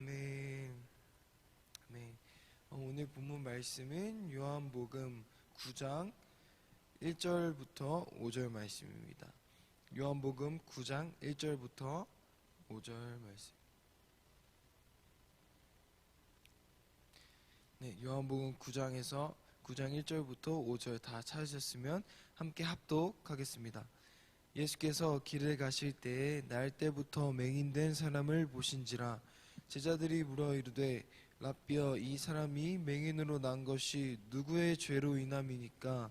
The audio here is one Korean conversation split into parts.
네, 네. 오늘 본문 말씀은 요한복음 9장 1절부터 5절 말씀입니다. 요한복음 9장 1절부터 5절 말씀. 네, 요한복음 9장 1절부터 5절 다 찾으셨으면 함께 합독하겠습니다. 예수께서 길을 가실 때에 날 때부터 맹인된 사람을 보신지라. 제자들이 물어 이르되 라삐여, 이 사람이 맹인으로 난 것이 누구의 죄로 인함이니까?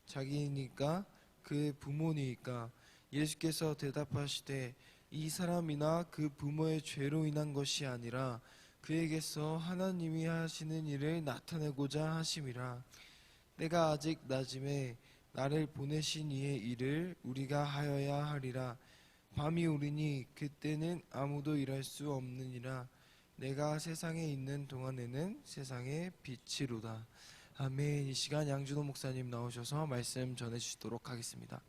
자기니까 그 부모니까? 예수께서 대답하시되 이 사람이나 그 부모의 죄로 인한 것이 아니라 그에게서 하나님이 하시는 일을 나타내고자 하심이라. 때가 아직 낮음에 나를 보내신 이의 일을 우리가 하여야 하리라. 밤이 오리니 그때는 아무도 일할 수 없느니라. 내가 세상에 있는 동안에는 세상의 빛이로다. 아멘. 이 시간 양준호 목사님 나오셔서 말씀 전해주시도록 하겠습니다.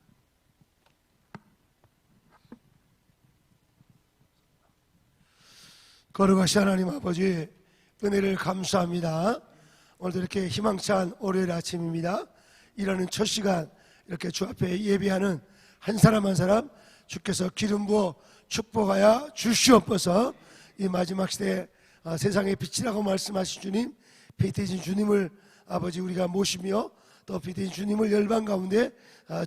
거룩하신 하나님 아버지, 은혜를 감사합니다. 오늘도 이렇게 희망찬 월요일 아침입니다. 일하는 첫 시간 이렇게 주 앞에 예배하는 한 사람 한 사람 주께서 기름 부어 축복하여 주시옵소서. 이 마지막 시대에 세상의 빛이라고 말씀하신 주님, 빛이신 주님을 아버지 우리가 모시며 또 빛이신 주님을 열방 가운데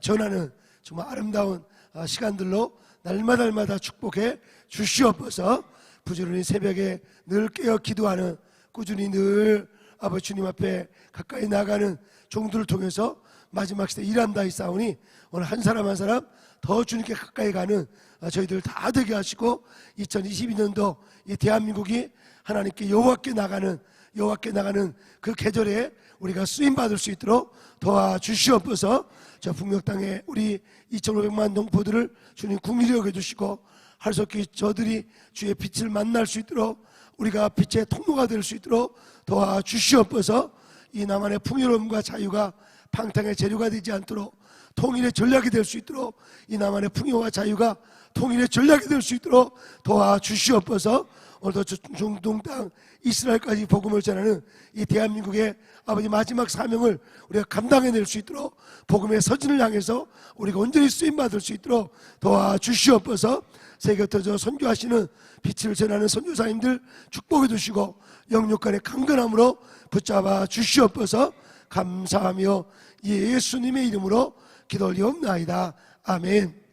전하는 정말 아름다운 시간들로 날마다 축복해 주시옵소서. 부지런히 새벽에 늘 깨어 기도하는, 꾸준히 늘 아버지 주님 앞에 가까이 나가는 종들을 통해서 마지막 시대 일한다 있사오니 오늘 한 사람 한 사람 더 주님께 가까이 가는 저희들 다 되게 하시고 2022년도 이 대한민국이 하나님께 여호와께 나가는 그 계절에 우리가 쓰임받을 수 있도록 도와주시옵소서. 저 북녘 땅에 우리 2,500만 농포들을 주님 국리를 여겨주시고 하루속히 저들이 주의 빛을 만날 수 있도록 우리가 빛의 통로가 될 수 있도록 도와주시옵소서. 이 나만의 풍요로움과 자유가 방탕의 재료가 되지 않도록 통일의 전략이 될 수 있도록 이 나만의 풍요와 자유가 통일의 전략이 될 수 있도록 도와주시옵소서. 오늘도 중동 땅 이스라엘까지 복음을 전하는 이 대한민국의 아버지 마지막 사명을 우리가 감당해낼 수 있도록 복음의 서진을 향해서 우리가 온전히 쓰임받을 수 있도록 도와주시옵소서. 세계부터 선교하시는 빛을 전하는 선교사님들 축복해 주시고 영육간의 강건함으로 붙잡아 주시옵소서. 감사하며 예수님의 이름으로 기도 올리옵나이다. 아멘.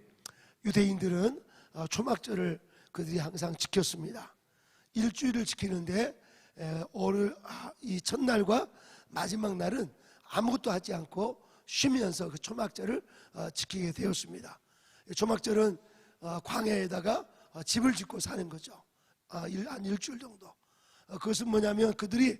유대인들은 초막절을 그들이 항상 지켰습니다. 일주일을 지키는데 오늘 이 첫날과 마지막 날은 아무것도 하지 않고 쉬면서 그 초막절을 지키게 되었습니다. 초막절은 광야에다가 집을 짓고 사는 거죠. 한 일주일 정도. 그것은 뭐냐면 그들이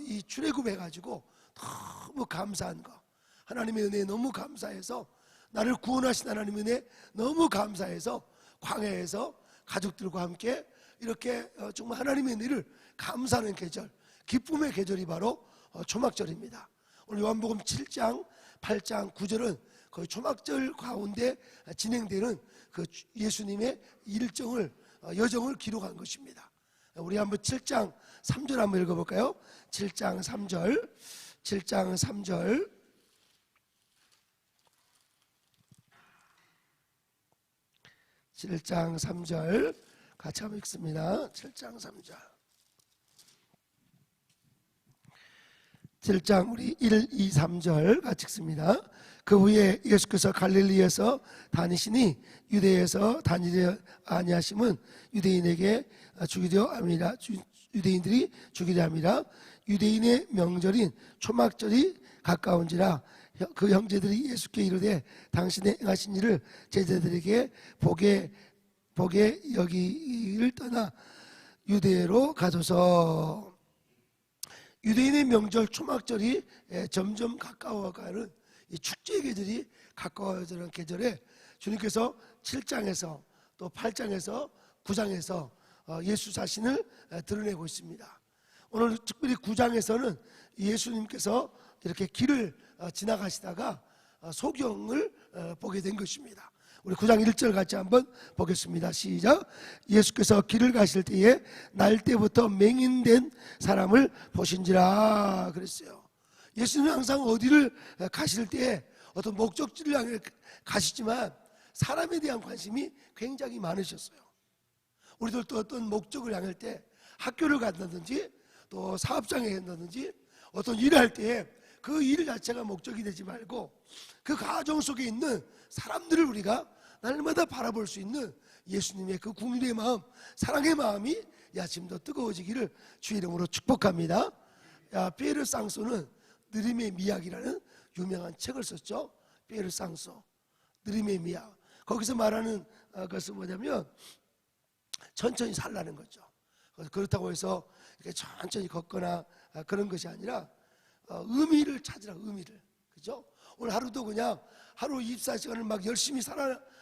이 출애굽해가지고 너무 감사한 거, 하나님의 은혜에 너무 감사해서, 나를 구원하신 하나님의 은혜에 너무 감사해서 광야에서 가족들과 함께 이렇게 정말 하나님의 은혜를 감사하는 계절, 기쁨의 계절이 바로 초막절입니다. 오늘 요한복음 7장, 8장, 9절은 거의 초막절 가운데 진행되는 그 예수님의 여정을 기록한 것입니다. 우리 한번 7장 3절 한번 읽어볼까요? 7장 3절 같이 한번 읽습니다. 7장 3절. 7장 우리 1, 2, 3절 같이 읽습니다. 그 후에 예수께서 갈릴리에서 다니시니 유대에서 다니려 아니하심은 유대인들이 죽이려 함이라. 유대인의 명절인 초막절이 가까운지라. 그 형제들이 예수께 이르되 당신의 행하신 일을 제자들에게 보게 여기를 떠나 유대로 가소서. 유대인의 명절 초막절이 점점 가까워가는 이 축제의 계절이 가까워지는 계절에 주님께서 7장에서 또 8장에서 9장에서 예수 자신을 드러내고 있습니다. 오늘 특별히 9장에서는 예수님께서 이렇게 길을 지나가시다가 소경을 보게 된 것입니다. 우리 9장 1절 같이 한번 보겠습니다. 시작. 예수께서 길을 가실 때에 날 때부터 맹인된 사람을 보신지라 그랬어요. 예수는 항상 어디를 가실 때 어떤 목적지를 향해 가시지만 사람에 대한 관심이 굉장히 많으셨어요. 우리도 또 어떤 목적을 향할 때 학교를 간다든지 또 사업장에 간다든지 어떤 일을 할 때 그 일 자체가 목적이 되지 말고 그 가정 속에 있는 사람들을 우리가 날마다 바라볼 수 있는 예수님의 그 국리의 마음, 사랑의 마음이 이 아침 더 뜨거워지기를 주의 이름으로 축복합니다. 피에르 쌍소는 느림의 미학이라는 유명한 책을 썼죠. 피에르 쌍소, 느림의 미학. 거기서 말하는 것은 뭐냐면 천천히 살라는 거죠. 그렇다고 해서 이렇게 천천히 걷거나 그런 것이 아니라 의미를 찾으라, 의미를. 그죠? 오늘 하루도 그냥 하루 24시간을 막 열심히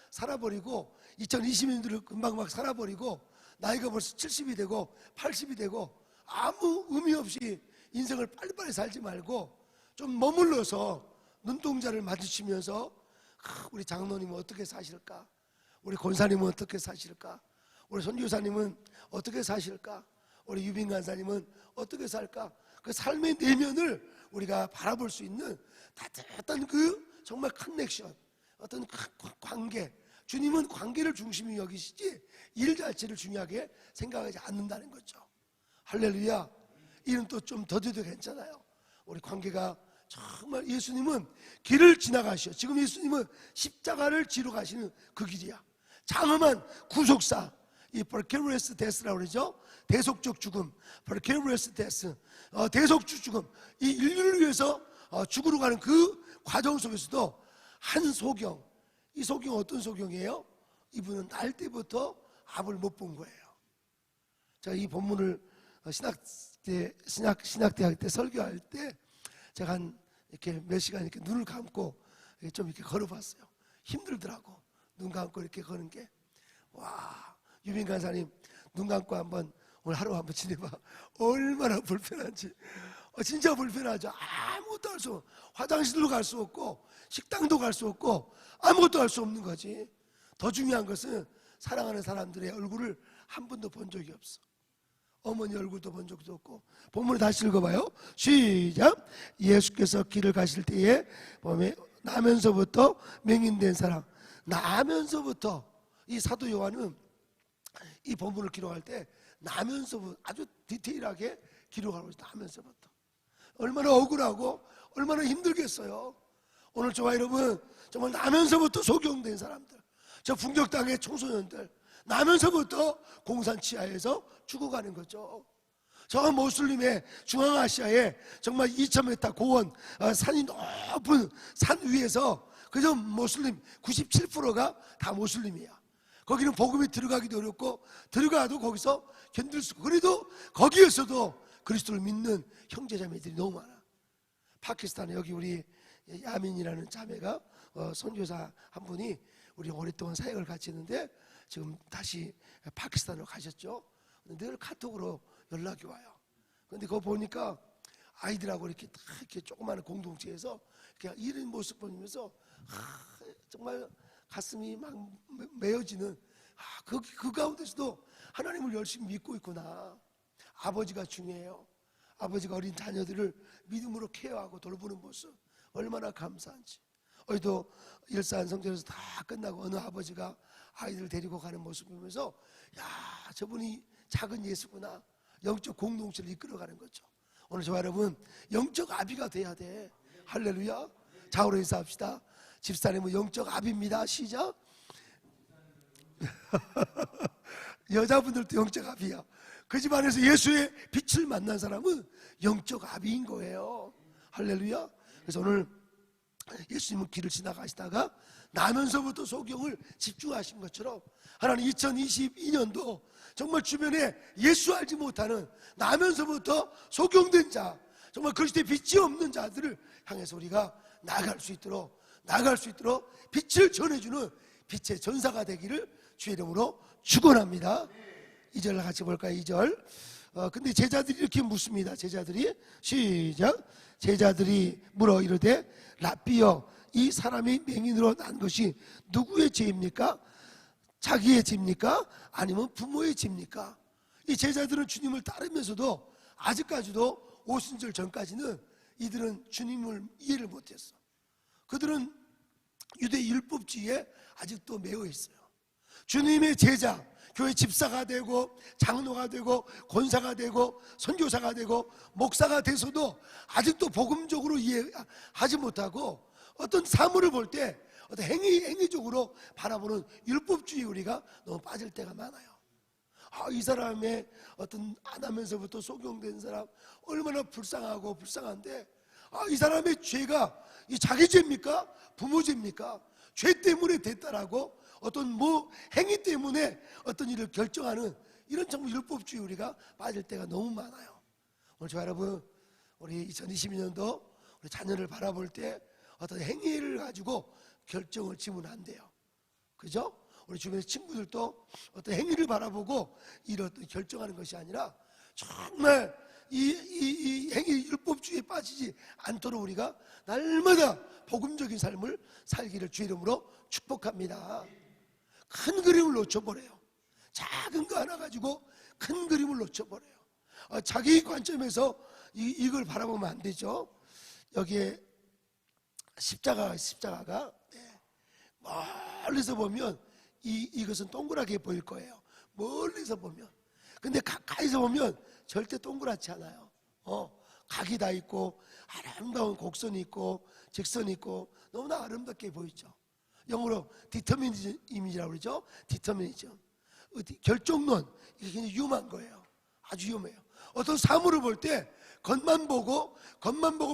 살아버리고 2020년들을 금방 막 살아버리고 나이가 벌써 70이 되고 80이 되고 아무 의미 없이 인생을 빨리빨리 살지 말고 좀 머물러서 눈동자를 마주치면서 우리 장로님은 어떻게 사실까? 우리 권사님은 어떻게 사실까? 우리 선교사님은 어떻게 사실까? 우리 유빈 간사님은 어떻게 살까? 그 삶의 내면을 우리가 바라볼 수 있는 따뜻한 그 정말 커넥션, 어떤 관계. 주님은 관계를 중심히 여기시지 일 자체를 중요하게 생각하지 않는다는 거죠. 할렐루야. 이는 또 좀 더뎌도 괜찮아요. 우리 관계가 정말 예수님은 길을 지나가셔. 지금 예수님은 십자가를 지러 가시는 그 길이야. 장엄한 구속사, 이 버케르레스 데스라고 그러죠. 대속적 죽음, 버케르레스 데스, 대속적 죽음. 이 인류를 위해서 죽으러 가는 그 과정 속에서도 한 소경, 이 소경 어떤 소경이에요? 이분은 날 때부터 압을 못 본 거예요. 제가 이 본문을 신학대학 때 설교할 때 제가 한 이렇게 몇 시간 이렇게 눈을 감고 좀 이렇게 걸어봤어요. 힘들더라고. 눈 감고 이렇게 거는 게. 와, 유빈 간사님 눈 감고 한번 오늘 하루 한번 지내봐. 얼마나 불편한지. 진짜 불편하죠. 아무것도 할 수 없고 화장실도 갈 수 없고 식당도 갈 수 없고 아무것도 할 수 없는 거지. 더 중요한 것은 사랑하는 사람들의 얼굴을 한 번도 본 적이 없어. 어머니 얼굴도 본 적도 없고. 본문을 다시 읽어봐요. 시작. 예수께서 길을 가실 때에 보면 나면서부터 맹인된 사람. 나면서부터. 이 사도 요한은 이 본문을 기록할 때 나면서부터 아주 디테일하게 기록하고 있어요. 나면서부터. 얼마나 억울하고 얼마나 힘들겠어요. 오늘 저와 여러분 정말 나면서부터 소경된 사람들, 저 풍적 땅의 청소년들, 나면서부터 공산 치하에서 죽어가는 거죠. 저 모슬림의 중앙아시아에 정말 2000m 고원 산이 높은 산 위에서 그저 모슬림 97%가 다 모슬림이야. 거기는 복음이 들어가기도 어렵고 들어가도 거기서 견딜 수 없고, 그래도 거기에서도 그리스도를 믿는 형제자매들이 너무 많아. 파키스탄에 여기 우리 야민이라는 자매가 선교사 한 분이 우리 오랫동안 사역을 같이 했는데 지금 다시 파키스탄으로 가셨죠. 늘 카톡으로 연락이 와요. 그런데 그거 보니까 아이들하고 이렇게 다 이렇게 조그마한 공동체에서 이렇게 이런 모습 보면서 정말 가슴이 막 메어지는, 그 가운데서도 하나님을 열심히 믿고 있구나. 아버지가 중요해요. 아버지가 어린 자녀들을 믿음으로 케어하고 돌보는 모습 얼마나 감사한지. 어제도 일산 성전에서 다 끝나고 어느 아버지가 아이들 데리고 가는 모습 보면서 야, 저분이 작은 예수구나. 영적 공동체를 이끌어가는 거죠. 오늘 저와 여러분 영적 아비가 돼야 돼. 할렐루야. 자우로 인사합시다. 집사님은 영적 아비입니다. 시작. 여자분들도 영적 아비야. 그 집안에서 예수의 빛을 만난 사람은 영적 아비인 거예요. 할렐루야. 그래서 오늘 예수님은 길을 지나가시다가 나면서부터 소경을 집중하신 것처럼 하나님 2022년도 정말 주변에 예수 알지 못하는 나면서부터 소경된 자, 정말 그리스도의 빛이 없는 자들을 향해서 우리가 나아갈 수 있도록 빛을 전해주는 빛의 전사가 되기를 주의 이름으로 축원합니다. 2절 같이 볼까요? 2절. 근데 제자들이 이렇게 묻습니다. 제자들이 시작. 제자들이 물어 이르되 라삐여 이 사람이 맹인으로 난 것이 누구의 죄입니까? 자기의 죄입니까? 아니면 부모의 죄입니까? 이 제자들은 주님을 따르면서도 아직까지도 오순절 전까지는 이들은 주님을 이해를 못했어. 그들은 유대 율법주의에 아직도 매여 있어요. 주님의 제자, 교회 집사가 되고 장로가 되고 권사가 되고 선교사가 되고 목사가 돼서도 아직도 복음적으로 이해하지 못하고 어떤 사물을 볼 때 어떤 행위적으로 바라보는 율법주의 우리가 너무 빠질 때가 많아요. 이 사람의 어떤 안 하면서부터 속용된 사람 얼마나 불쌍한데 이 사람의 죄가 이 자기 죄입니까? 부모 죄입니까? 죄 때문에 됐다라고 어떤 행위 때문에 어떤 일을 결정하는 이런 정말 율법주의 우리가 빠질 때가 너무 많아요. 오늘 저 여러분, 우리 2022년도 우리 자녀를 바라볼 때 어떤 행위를 가지고 결정을 지면 안 돼요. 그죠? 우리 주변의 친구들도 어떤 행위를 바라보고 이런 결정하는 것이 아니라 정말 이 행위 율법주의에 빠지지 않도록 우리가 날마다 복음적인 삶을 살기를 주의 이름으로 축복합니다. 큰 그림을 놓쳐버려요. 작은 거 하나 가지고 큰 그림을 놓쳐버려요. 자기 관점에서 이걸 바라보면 안 되죠. 여기에 십자가가 멀리서 보면 이것은 동그랗게 보일 거예요. 멀리서 보면. 근데 가까이서 보면 절대 동그랗지 않아요. 각이 다 있고 아름다운 곡선이 있고 직선이 있고 너무나 아름답게 보이죠. 영어로 디터미니즘이라고 그러죠. 디터미니즘, 결정론. 이게 굉장히 위험한 거예요. 아주 위험해요. 어떤 사물을 볼 때 겉만 보고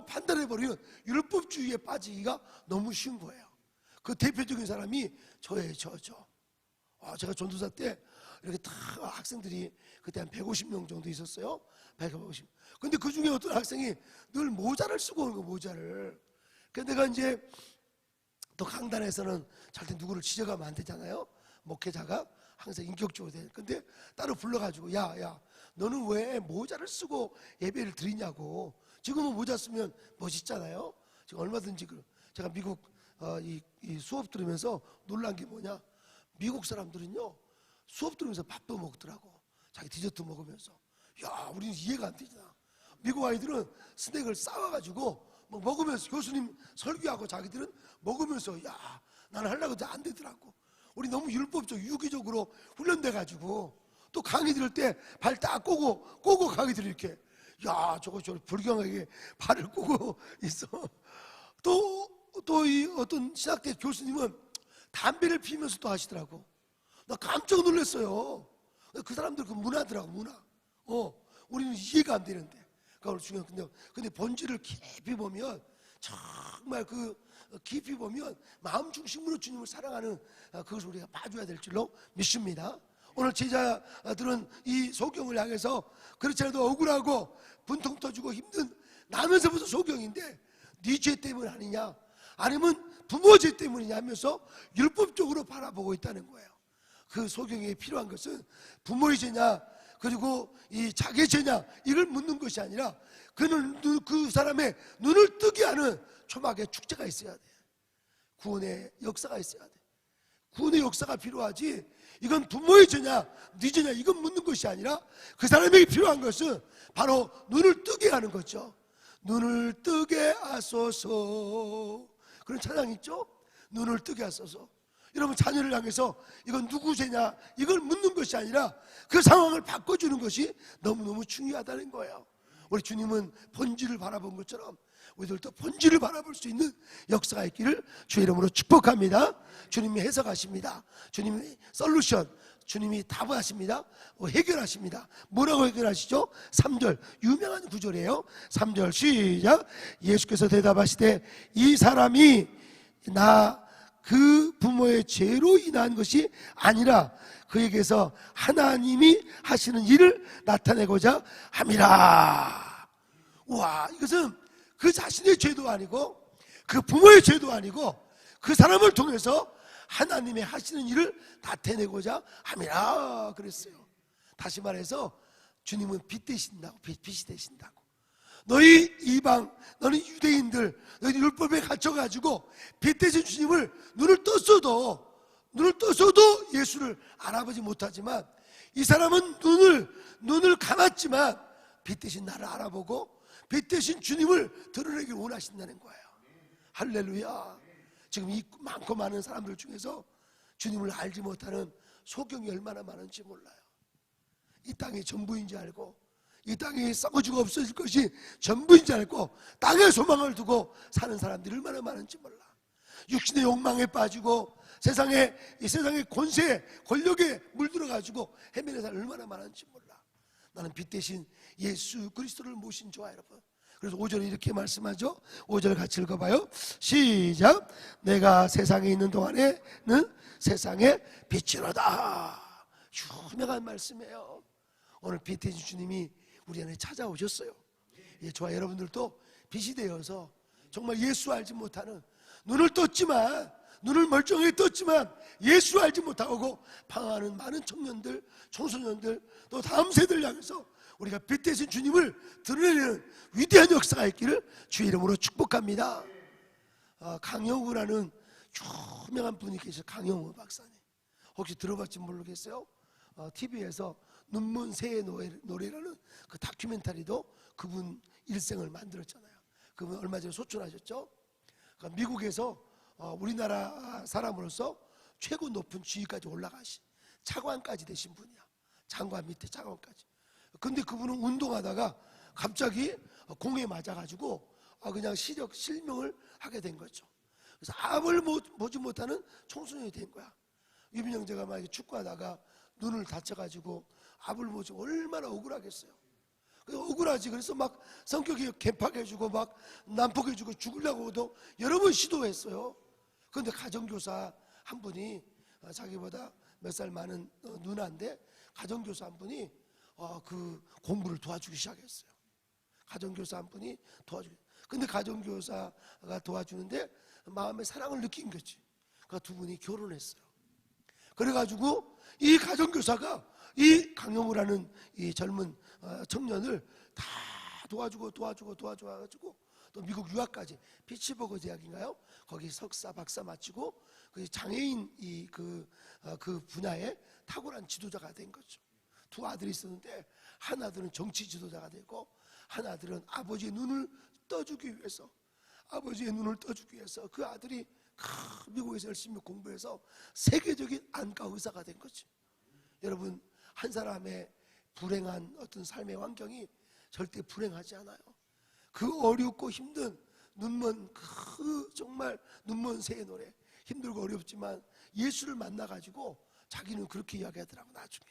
판단해버리는 율법주의에 빠지기가 너무 쉬운 거예요. 그 대표적인 사람이 저예요. 제가 전도사 때 이렇게 다 학생들이 그때 한 150명 정도 있었어요. 150. 근데 그 중에 어떤 학생이 늘 모자를 쓰고 오는 거예요. 모자를. 그래서 내가 이제 또 강단에서는 절대 누구를 지적하면 안 되잖아요. 목회자가 항상 인격적으로 돼. 근데 따로 불러가지고 야 너는 왜 모자를 쓰고 예배를 드리냐고. 지금은 모자 쓰면 멋있잖아요. 지금 얼마든지 제가 미국 이 수업 들으면서 놀란 게 뭐냐, 미국 사람들은요 수업 들으면서 밥도 먹더라고. 자기 디저트 먹으면서. 야, 우리는 이해가 안 되잖아. 미국 아이들은 스낵을 싸와가지고 막 먹으면서, 교수님 설교하고 자기들은 먹으면서, 야, 나는 하려고 해도 안 되더라고. 우리 너무 율법적, 유기적으로 훈련돼가지고 또 강의 들을 때 발 딱 꼬고 강의 들을 이렇게, 야, 저거 불경하게 발을 꼬고 있어. 또 이 어떤 신학대 교수님은 담배를 피우면서 또 하시더라고. 나 깜짝 놀랐어요. 그 사람들 그 문화더라고, 문화. 우리는 이해가 안 되는데. 그러니까 중요한 근데 본질을 깊이 보면, 정말 깊이 보면 마음 중심으로 주님을 사랑하는 그것을 우리가 봐줘야 될 줄로 믿습니다. 오늘 제자들은 이 소경을 향해서 그렇지 않아도 억울하고 분통 터지고 힘든 나면서부터 소경인데 네 죄 때문 아니냐, 아니면 부모 죄 때문이냐 하면서 율법적으로 바라보고 있다는 거예요. 그 소경에 필요한 것은 부모의 죄냐 그리고 이 자기의 죄냐 이걸 묻는 것이 아니라 그 사람의 눈을 뜨게 하는 초막의 축제가 있어야 돼. 구원의 역사가 있어야 돼. 구원의 역사가 필요하지, 이건 부모의 죄냐 네 죄냐 이건 묻는 것이 아니라 그 사람에게 필요한 것은 바로 눈을 뜨게 하는 거죠. 눈을 뜨게 하소서, 그런 찬양 있죠. 눈을 뜨게 하소서. 여러분, 자녀를 향해서 이건 누구 죄냐 이걸 묻는 것이 아니라 그 상황을 바꿔주는 것이 너무너무 중요하다는 거예요. 우리 주님은 본질을 바라본 것처럼 우리들도 본질을 바라볼 수 있는 역사가 있기를 주의 이름으로 축복합니다. 주님이 해석하십니다. 주님이 솔루션, 주님이 답하십니다. 해결하십니다. 뭐라고 해결하시죠? 3절 유명한 구절이에요. 3절 시작. 예수께서 대답하시되 이 사람이 그 부모의 죄로 인한 것이 아니라 그에게서 하나님이 하시는 일을 나타내고자 함이라. 와, 이것은 그 자신의 죄도 아니고 그 부모의 죄도 아니고 그 사람을 통해서 하나님의 하시는 일을 나타내고자 함이라 그랬어요. 다시 말해서 주님은 빛이 되신다고. 너희 이방, 너희 유대인들, 너희 율법에 갇혀가지고 빛대신 주님을 눈을 떴어도 예수를 알아보지 못하지만, 이 사람은 눈을 감았지만 빛대신 나를 알아보고 빛대신 주님을 드러내길 원하신다는 거예요. 할렐루야. 지금 이 많고 많은 사람들 중에서 주님을 알지 못하는 소경이 얼마나 많은지 몰라요. 이 땅이 전부인지 알고, 이 땅이 썩어지고 없어질 것이 전부인지 알고 땅에 소망을 두고 사는 사람들이 얼마나 많은지 몰라. 육신의 욕망에 빠지고 세상의 권세, 권력에 물들어가지고 헤매는 사람이 얼마나 많은지 몰라. 나는 빛 대신 예수 그리스도를 모신 자와 여러분. 그래서 5절에 이렇게 말씀하죠. 5절 같이 읽어봐요. 시작. 내가 세상에 있는 동안에는 세상의 빛이로다. 유명한 말씀이에요. 오늘 빛 대신 주님이 우리 안에 찾아오셨어요. 예, 저와 여러분들도 빛이 되어서 정말 예수 알지 못하는, 눈을 멀쩡하게 떴지만 예수 알지 못하고 방황하는 많은 청년들, 청소년들, 또 다음 세대를 향해서 우리가 빛 대신 주님을 드러내는 위대한 역사가 있기를 주의 이름으로 축복합니다. 강영우라는 유명한 분이 계셔요. 강영우 박사님. 혹시 들어봤지 모르겠어요. TV에서 눈먼 새의 노래라는 그 다큐멘터리도 그분 일생을 만들었잖아요. 그분 얼마 전에 소천하셨죠. 그러니까 미국에서 우리나라 사람으로서 최고 높은 지위까지 올라가신 차관까지 되신 분이야. 장관 밑에 차관까지. 근데 그분은 운동하다가 갑자기 공에 맞아가지고 그냥 실명을 하게 된 거죠. 그래서 암을 보지 못하는 청소년이 된 거야. 유빈 형제가 만약에 축구하다가 눈을 다쳐가지고 암을 보지 얼마나 억울하겠어요. 억울하지. 그래서 막 성격이 개팍해지고 막 난폭해지고 죽으려고도 여러 번 시도했어요. 그런데 가정교사 한 분이, 자기보다 몇 살 많은 누나인데 가정교사 한 분이 그 공부를 도와주기 시작했어요. 가정교사 한 분이 도와주기. 근데 가정교사가 도와주는데 마음의 사랑을 느낀 거지. 그러니까 두 분이 결혼했어요. 그래가지고 이 가정교사가 이 강영우라는 이 젊은 청년을 다 도와줘가지고 또 미국 유학까지, 피츠버그 대학인가요? 거기 석사, 박사 마치고 그 장애인 그 분야에 탁월한 지도자가 된 거죠. 두 아들이 있었는데 한 아들은 정치 지도자가 되고 한 아들은 아버지의 눈을 떠주기 위해서 그 아들이 미국에서 열심히 공부해서 세계적인 안과 의사가 된 거지. 여러분, 한 사람의 불행한 어떤 삶의 환경이 절대 불행하지 않아요. 그 어렵고 힘든 정말 눈먼 새의 노래, 힘들고 어렵지만 예수를 만나가지고 자기는 그렇게 이야기하더라고. 나중에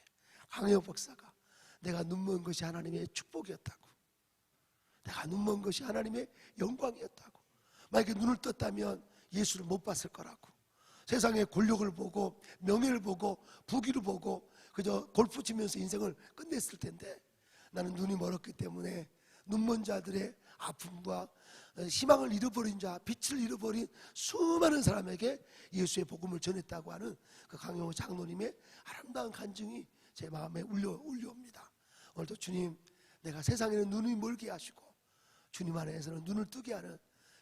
강혜호 박사가 내가 눈먼 것이 하나님의 축복이었다고, 내가 눈먼 것이 하나님의 영광이었다고. 만약에 눈을 떴다면 예수를 못 봤을 거라고. 세상의 권력을 보고 명예를 보고 부귀를 보고 그저 골프 치면서 인생을 끝냈을 텐데, 나는 눈이 멀었기 때문에 눈먼 자들의 아픔과 희망을 잃어버린 자, 빛을 잃어버린 수많은 사람에게 예수의 복음을 전했다고 하는 그 강영호 장로님의 아름다운 간증이 제 마음에 울려옵니다. 오늘도 주님, 내가 세상에는 눈이 멀게 하시고 주님 안에서는 눈을 뜨게 하는,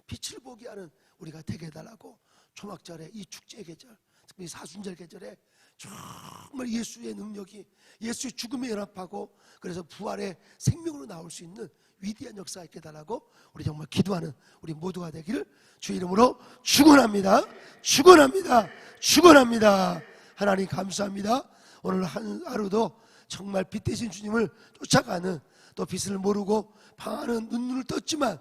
빛을 보게 하는 우리가 되게 해달라고 초막절에 이 축제의 계절, 특히 사순절 계절에 정말 예수의 능력이, 예수의 죽음에 연합하고 그래서 부활의 생명으로 나올 수 있는 위대한 역사가 있게 해달라고 우리 정말 기도하는 우리 모두가 되기를 주의 이름으로 축원합니다. 하나님 감사합니다. 오늘 하루도 정말 빛 대신 주님을 쫓아가는, 또 빛을 모르고 방황하는 눈을 떴지만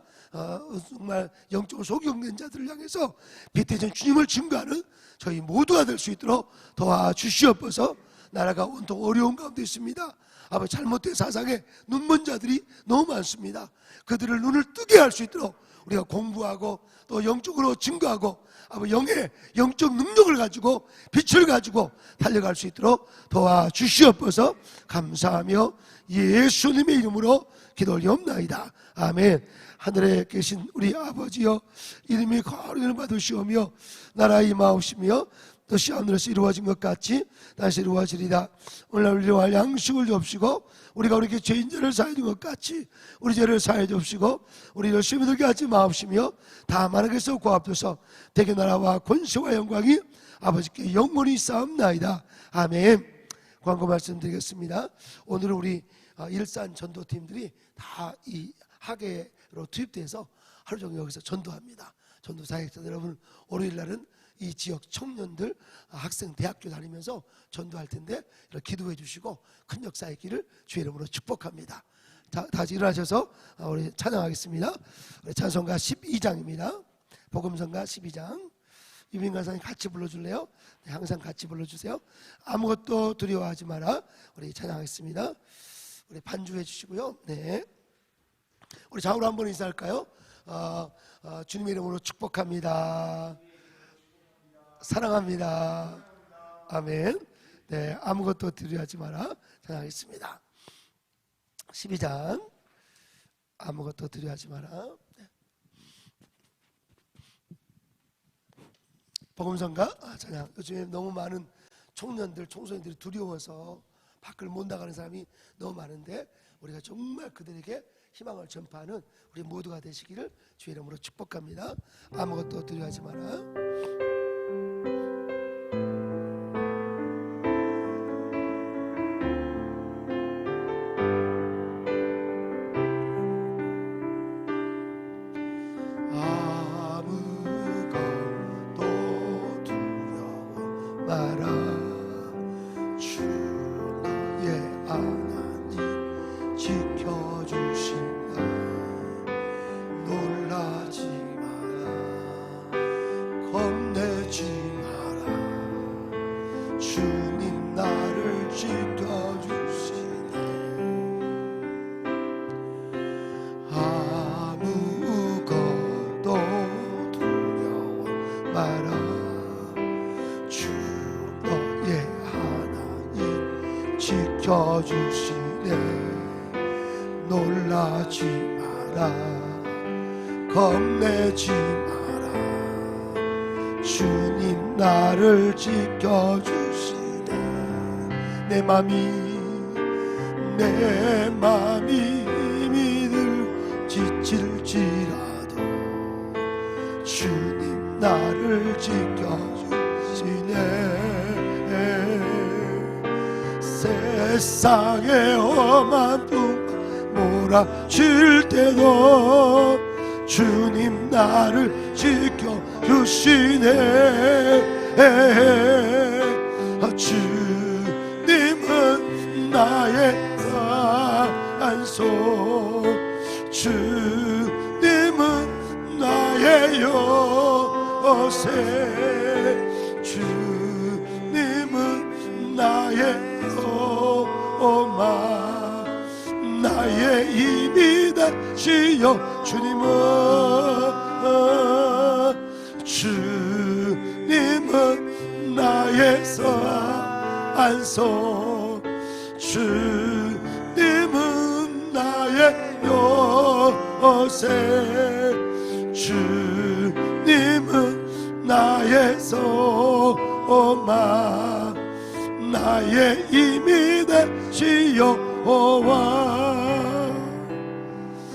정말 영적으로 소경된 자들을 향해서 빛 대신 주님을 증거하는 저희 모두가 될 수 있도록 도와주시옵소서. 나라가 온통 어려운 가운데 있습니다. 아버지, 잘못된 사상에 눈먼 자들이 너무 많습니다. 그들을 눈을 뜨게 할 수 있도록 우리가 공부하고 또 영적으로 증거하고 아버지 영적 능력을 가지고 빛을 가지고 달려갈 수 있도록 도와주시옵소서. 감사하며 예수님의 이름으로 기도 올리옵나이다. 아멘. 하늘에 계신 우리 아버지여, 이름이 거룩을 받으시오며 나라의 임하옵시며 뜻이 하늘에서 이루어진 것 같이 다시 이루어지리다. 오늘날 우리를 위하여 양식을 주옵시고 우리가 우리에게 죄인들을 사해 준 것 같이 우리 죄를 사해 주옵시고 우리 열심히 들게 하지 마옵시며 다만 하게서 구하옵소서. 대개 나라와 권세와 영광이 아버지께 영원히 쌓옵나이다. 아멘. 광고 말씀드리겠습니다. 오늘은 우리 일산 전도팀들이 다 이 학예로 투입돼서 하루 종일 여기서 전도합니다. 전도 사역자 여러분, 월요일 날은 이 지역 청년들 학생 대학교 다니면서 전도할 텐데 기도해 주시고 큰 역사 있기를 주의 이름으로 축복합니다. 다시 일어나셔서 우리 찬양하겠습니다. 우리 찬송가 12장입니다. 복음성가 12장. 유빈 간사님 같이 불러줄래요? 네, 항상 같이 불러주세요. 아무것도 두려워하지 마라. 우리 찬양하겠습니다. 우리 반주해 주시고요. 네, 우리 좌우로 한번 인사할까요? 주님의 이름으로 축복합니다. 사랑합니다. 아멘. 네, 아무것도 두려워하지 마라. 찬양하겠습니다. 12장. 아무것도 두려워하지 마라. 네. 복음성가 찬양. 요즘에 너무 많은 청년들, 청소년들이 두려워서 밖을 못 나가는 사람이 너무 많은데 우리가 정말 그들에게 희망을 전파하는 우리 모두가 되시기를 주의 이름으로 축복합니다. 아무것도 두려워하지 마라. 지켜주시네. 놀라지 마라. 겁내지 마라. 주님 나를 지켜주시네. 내 맘이 믿을 지칠지라도 주님 나를 지켜주시네. 세상의 험한 풍 몰아칠 때도 주님 나를 지켜주시네. 주님은 나의 안소. 주님은 나의 요새. 주님은 나의 소망. 나의 힘이 되시오. 주님은 나의 안소. 주님은 나의 요새. 주님은 나의 소망. 나의 힘이 되시오와.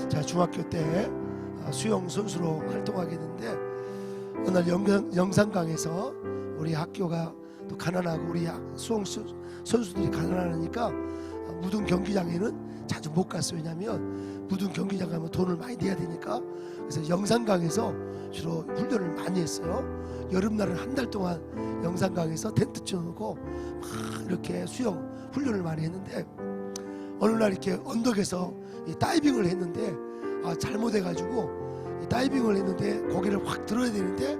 자, 중학교 때 수영 선수로 활동하게 됐는데 어느 날 영산강에서 우리 학교가 또 가난하고 우리 수영 선수들이 가난하니까 무등 경기장에는 자주 못 갔어요. 왜냐하면 무등 경기장 가면 돈을 많이 내야 되니까. 그래서 영산강에서 주로 훈련을 많이 했어요. 여름날은 한 달 동안 영산강에서 텐트 쳐놓고 막 이렇게 수영 훈련을 많이 했는데 어느 날 이렇게 언덕에서 다이빙을 했는데 잘못해가지고 다이빙을 했는데 고개를 확 들어야 되는데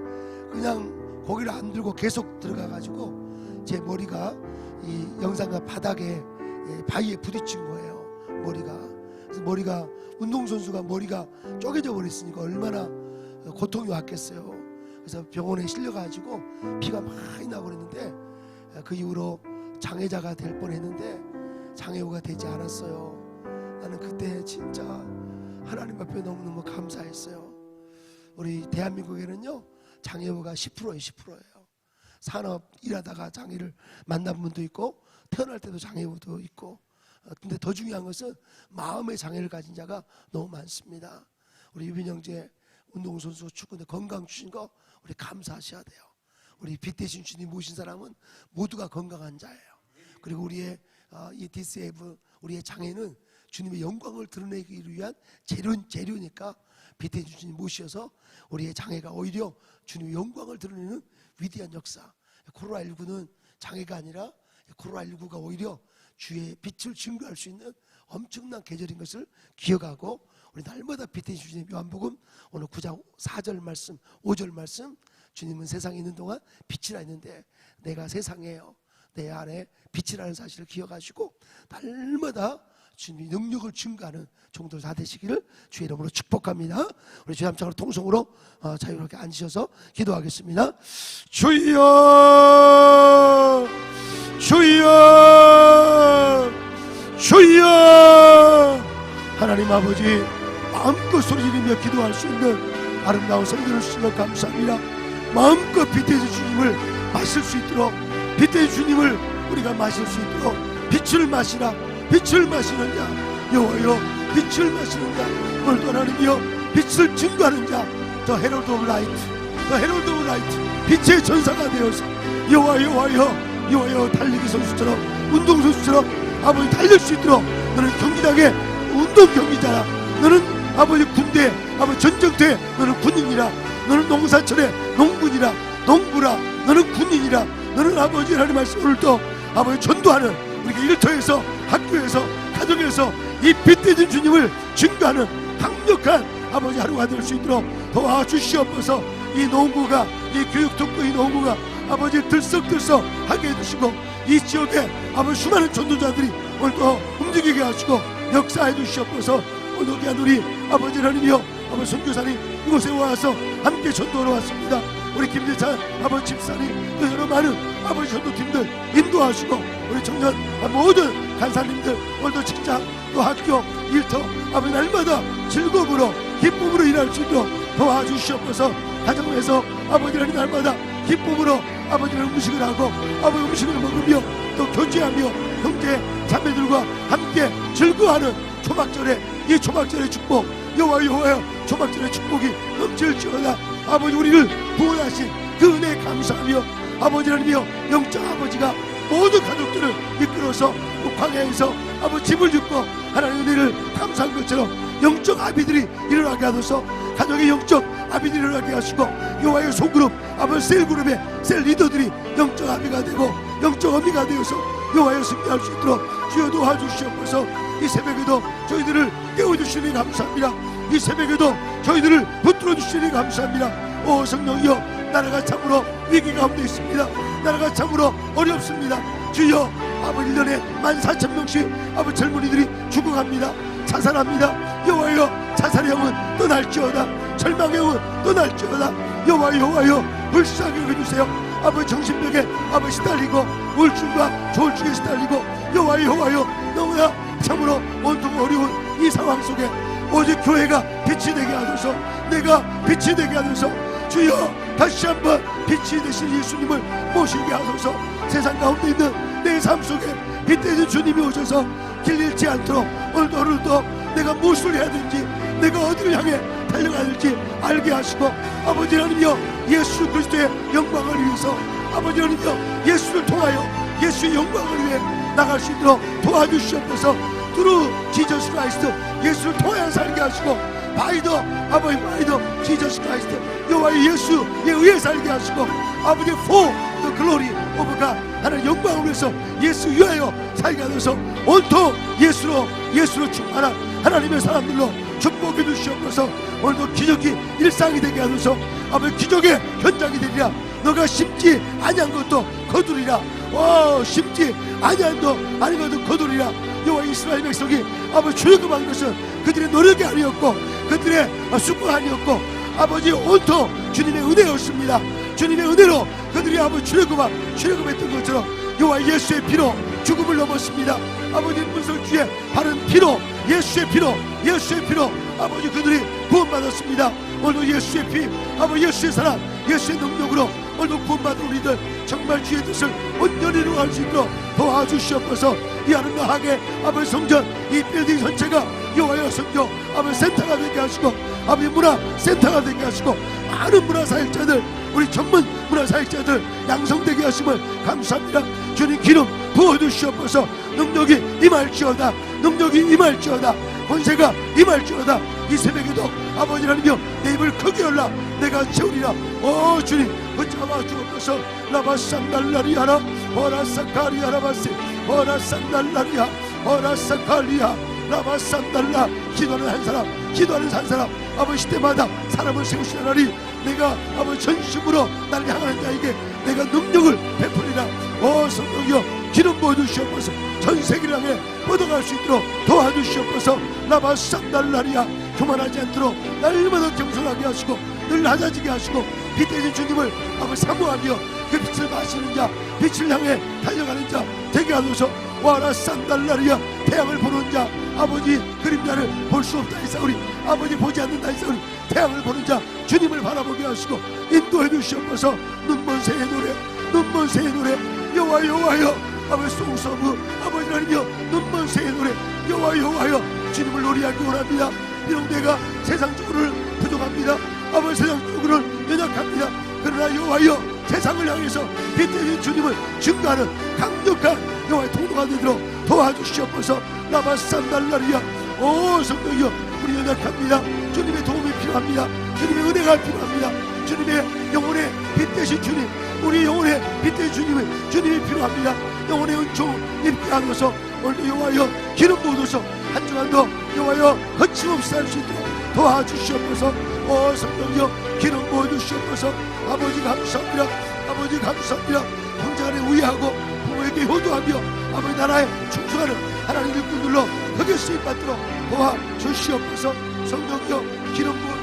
그냥 고개를 안 들고 계속 들어가가지고 제 머리가 이 영산강 바닥에 바위에 부딪힌 거예요. 그래서 머리가 운동선수가 머리가 쪼개져 버렸으니까 얼마나 고통이 왔겠어요. 그래서 병원에 실려가지고 피가 많이 나고 그랬는데 그 이후로 장애자가 될 뻔했는데 장애우가 되지 않았어요. 나는 그때 진짜 하나님 앞에 너무너무 감사했어요. 우리 대한민국에는요 장애우가 10%예요. 산업 일하다가 장애를 만난 분도 있고 태어날 때도 장애도 있고, 근데 더 중요한 것은 마음의 장애를 가진 자가 너무 많습니다. 우리 유빈 형제 운동선수 축구인데 건강 주신 거 우리 감사하셔야 돼요. 우리 빛 대신 주님 모신 사람은 모두가 건강한 자예요. 그리고 우리의 이 디세이브, 우리의 장애는 주님의 영광을 드러내기 위한 재료니까 빛 대신 주님 모셔서 우리의 장애가 오히려 주님의 영광을 드러내는 위대한 역사. 코로나19는 장애가 아니라 코로나19가 오히려 주의 빛을 증거할 수 있는 엄청난 계절인 것을 기억하고, 우리 날마다 빛 대신 주님 요한복음 오늘 9장 4절 말씀 5절 말씀, 주님은 세상에 있는 동안 빛이라 했는데 내가 세상에요, 내 안에 빛이라는 사실을 기억하시고 날마다 주님의 능력을 증거하는 종들 다 되시기를 주의 이름으로 축복합니다. 우리 주의 함창으로 통성으로 자유롭게 앉으셔서 기도하겠습니다. 주여 주여 주여. 하나님 아버지, 마음껏 소리지르며 기도할 수 있는 아름다운 성전을 주시며 감사합니다. 마음껏 빛의 주님을 마실 수 있도록, 빛의 주님을 우리가 마실 수 있도록 빛을 마시라. 빛을 마시는 자 여호와여, 빛을 마시는 자, 오늘도 하나님이여 빛을 증거하는 자, 더 헤럴드 오브 라이트, 더 헤럴드 오브 라이트, 빛의 전사가 되어서 여호와여 달리기 선수처럼, 운동선수처럼 아버지 달릴 수 있도록, 너는 경기장의 운동 경기자라, 너는 아버지 군대, 아버지 전쟁터에 너는 군인이라, 너는 농사철에 농군이라, 농부라, 너는 군인이라, 너는 아버지 하나님 말씀 오늘도 아버지 전도하는, 우리가 일터에서, 학교에서, 가정에서 이 빛대신 주님을 증거하는 강력한 아버지 하루가 될 수 있도록 도와주시옵소서. 이 농구가, 이 교육특구 이 농구가 아버지 들썩들썩 하게 해주시고, 이 지역에 아버지 수많은 전도자들이 오늘도 움직이게 하시고 역사해 주시옵소서. 오늘 귀한 우리 아버지 하나님이여, 아버지 선교사님 이곳에 와서 함께 전도하러 왔습니다. 우리 김재찬 아버지 집사님, 또 여러 많은 아버지 전도팀들 인도하시고, 우리 청년 모든 간사님들 오늘도 직장, 또 학교, 일터 아버지 날마다 즐거움으로 기쁨으로 일할 수 있도록 도와주시옵소서. 가정에서 아버지 하나님 날마다 기쁨으로 아버지는 음식을 하고, 아버지 음식을 먹으며 또 교제하며 형제 자매들과 함께 즐거워하는 초막절의 이 초막절의 축복, 여호와여 초막절의 축복이 넘칠지어다. 아버지 우리를 구원하신 그 은혜에 감사하며, 아버지 하나님이여 영적 아버지가 모든 가족들을 이끌어서 광야에서 아버지 집을 짓고 하나님의 은혜를 감사한 것처럼 영적 아비들이 일어나게 하소서. 가정의 영적 아비들이 일어나게 하시고, 여호와의 소그룹 아버지 셀그룹의 셀 리더들이 영적 아비가 되고 영적 어미가 되어서 여호와의 승리할 수 있도록 주여 도와주시옵소서. 이 새벽에도 저희들을 깨워주시니 감사합니다. 이 새벽에도 저희들을 붙들어 주시니 감사합니다. 오 성령이여, 나라가 참으로 위기 가운데 있습니다. 나라가 참으로 어렵습니다. 주여, 아버지 1년에 14,000명씩 아버지 젊은이들이 죽어갑니다. 자살합니다. 여호와여, 자살의 영은 떠날지어다. 절망의 영은 떠날지어다. 여호와여 불쌍히 여겨주세요. 아버지 정신병에 아버지 시달리고 우울증과 조울증에 시달리고, 여호와여 너무나 참으로 온통 어려운 이 상황 속에 오직 교회가 빛이 되게 하소서. 내가 빛이 되게 하소서. 주여, 다시 한번 빛이 되신 예수님을 모시게 하소서. 세상 가운데 있는 내 삶 속에 빛 되신 주님이 오셔서 길 잃지 않도록 오늘도 내가 무엇을 해야 되는지, 내가 어디를 향해 달려가야 될지 알게 하시고, 아버지 하나님이여 예수 그리스도의 영광을 위해서, 아버지 하나님이여 예수를 통하여 예수의 영광을 위해 나갈 수 있도록 도와주시옵소서. through Jesus Christ, 예수를 통하여 살게 하시고, 아버지 Jesus Christ, 여호와의 예수에 의해 살게 하시고, 아버지 for the glory of God, 하나님 영광을 위해서 예수 위하여 살게 하셔서 온통 예수로 충만한 하나님의 사람들로 축복해 주시옵소서. 오늘도 기적이 일상이 되게 하소서. 아버지 기적의 현장이 되리라. 너가 심지 아니한 것도 거두리라. 심지 아니한 것 아닌 것도 거두리라. 여호와 이스라엘 백성이 아버지 출애굽한 것은 그들의 노력이 아니었고 그들의 수고가 아니었고 아버지 온통 주님의 은혜였습니다. 주님의 은혜로 그들이 아버지 출애굽했던 것처럼 여호와 예수의 피로 죽음을 넘었습니다. 아버지 문설주의 바른 피로, 예수의 피로 아버지 그들이 구원받았습니다. 오늘도 예수의 피, 아버지 예수의 사랑, 예수의 능력으로 오늘도 구원받은 우리들 정말 주의 뜻을 온전히 이루어갈 수 있도록 도와주시옵소서. 이 아름다하게 아버지 성전 이 빌딩 전체가 여호와의 성교 아버지 센터가 되게 하시고 아버지 문화 센터가 되게 하시고 많은 문화사역자들 우리 전문 문화사역자들 양성되게 하심을 감사합니다. 주님 기름 부어주시옵소서. 능력이 임할지어다. 능력이 임할지어다. 권세가 임할지어다. 이 새벽에도 아버지 하나님이여 내 입을 크게 열라 내가 채우리라. 오 주님 붙잡아 주옵소서. 라바산달라리아라 보라사카리아라바시 보라산달라리아 보라사카리아 라바산달라. 기도하는 한 사람 기도하는 한 사람 아버지 때마다 사람을 세우시나니 내가 아버지 전심으로 나를 향하는 자에게 내가 능력을 베풀리라. 오 성령이여 기름 부어주시옵소서. 전 세계를 향해 뻗어갈 수 있도록 도와주시옵소서. 라바산달라리아 교만하지 않도록 날마다 겸손하게 하시고 늘 낮아지게 하시고 빛 대신 주님을 아버지 사모하며 그 빛을 마시는 자 빛을 향해 달려가는 자 되게 하소서. 와라 산달라리아 태양을 보는 자 아버지 그림자를 볼 수 없다 했사오니 아버지 보지 않는다 했사오니 태양을 보는 자 주님을 바라보게 하시고 인도해 주시옵소서. 눈먼 새의 노래 눈먼 새의 노래 여호와 여호와여 아버지 송서부 아버지 하나님여 눈먼 새의 노래 여호와 여호와여 주님을 노래하기 원합니다. 비록 내가 세상적으로는 부족합니다. 아버지 세상적으로는 연약합니다. 그러나 여호와여 세상을 향해서 빛대신 주님을 증거하는 강력한 여호와의 통로가 되도록 도와주시옵소서. 라바산달라리아 오 성령이여 우리 연약합니다. 주님의 도움이 필요합니다. 주님의 은혜가 필요합니다. 주님의 영혼의 빛대신 주님 우리 영혼의 빛대신 주님이 필요합니다. 영혼의 은총 입게 하소서. 오늘도 여호와여 기름 부어줘서 한 주간도 여호와여 거침없이 살 수 있도록 도와주시옵소서. 오 성령이여 기름 부어주시옵소서. 아버지 감사합니다. 아버지 감사합니다. 형제간에 우애하고 부모에게 효도하며 아버지 나라에 충성하는 하나님의 일꾼들로 크게 쓰임받도록 도와주시옵소서. 성령이여 기름 부어